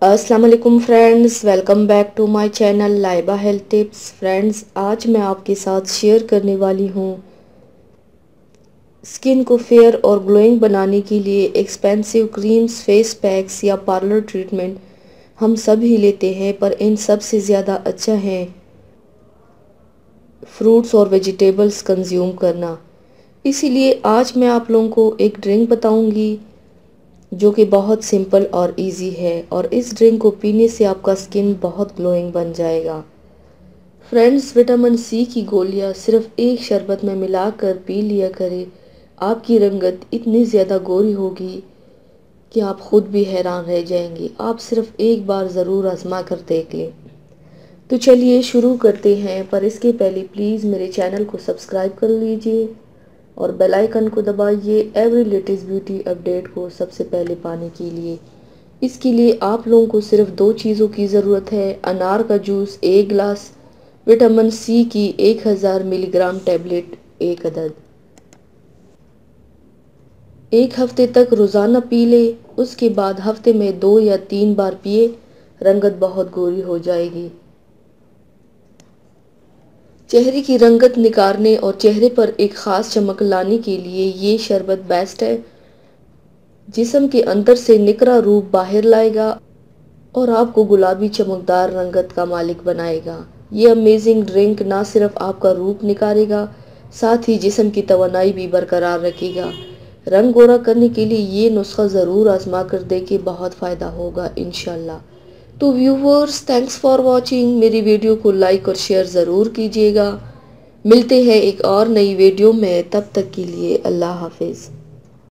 अस्सलाम वालेकुम friends, welcome back to my channel Laiba health tips. Friends, आज मैं आपके साथ शेयर करने वाली हूँ स्किन को फेयर और ग्लोइंग बनाने के लिए एक्सपेंसिव क्रीम्स, फेस पैक्स या पार्लर ट्रीटमेंट हम सब ही लेते हैं, पर इन सब से ज़्यादा अच्छा है फ्रूट्स और वेजिटेबल्स कंज्यूम करना। इसीलिए आज मैं आप लोगों को एक ड्रिंक बताऊंगी जो कि बहुत सिंपल और इजी है, और इस ड्रिंक को पीने से आपका स्किन बहुत ग्लोइंग बन जाएगा। फ्रेंड्स, विटामिन सी की गोलियां सिर्फ एक शरबत में मिलाकर पी लिया करें। आपकी रंगत इतनी ज़्यादा गोरी होगी कि आप खुद भी हैरान रह जाएंगे। आप सिर्फ एक बार ज़रूर आजमा कर देख लें। तो चलिए शुरू करते हैं, पर इसके पहले प्लीज़ मेरे चैनल को सब्सक्राइब कर लीजिए और बेल आइकन को दबाइए एवरी लेटेस्ट ब्यूटी अपडेट को सबसे पहले पाने के लिए। इसके लिए आप लोगों को सिर्फ दो चीज़ों की ज़रूरत है: अनार का जूस 1 गिलास, विटामिन सी की 1000 मिलीग्राम टैबलेट 1 अदद। 1 हफ्ते तक रोज़ाना पी ले, उसके बाद हफ्ते में 2 या 3 बार पिए। रंगत बहुत गोरी हो जाएगी। चेहरे की रंगत निखारने और चेहरे पर एक ख़ास चमक लाने के लिए ये शरबत बेस्ट है। जिस्म के अंदर से निकरा रूप बाहर लाएगा और आपको गुलाबी चमकदार रंगत का मालिक बनाएगा। ये अमेजिंग ड्रिंक ना सिर्फ आपका रूप निखारेगा, साथ ही जिस्म की तवानाई भी बरकरार रखेगा। रंग गोरा करने के लिए ये नुस्खा ज़रूर आजमा कर देखें, बहुत फ़ायदा होगा इंशाल्लाह। तो व्यूवर्स, थैंक्स फॉर वॉचिंग। मेरी वीडियो को लाइक और शेयर ज़रूर कीजिएगा। मिलते हैं एक और नई वीडियो में, तब तक के लिए अल्लाह हाफिज़।